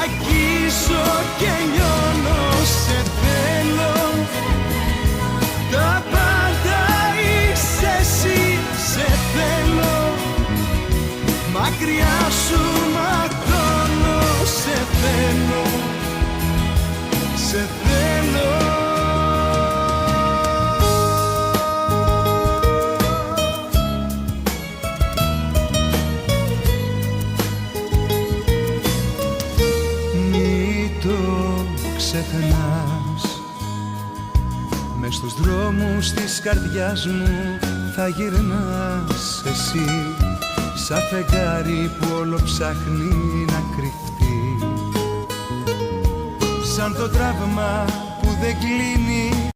αγγίζω και λιώνω, σε θέλω. Τα πάντα είσαι εσύ, σε θέλω. Μακριά σου ματώνω, σε θέλω. Σε θέλω. Ξεχνάς, μες στους δρόμους της καρδιάς μου θα γυρνάς εσύ, σαν φεγγάρι που όλο ψάχνει να κρυφτεί, σαν το τραύμα που δεν κλείνει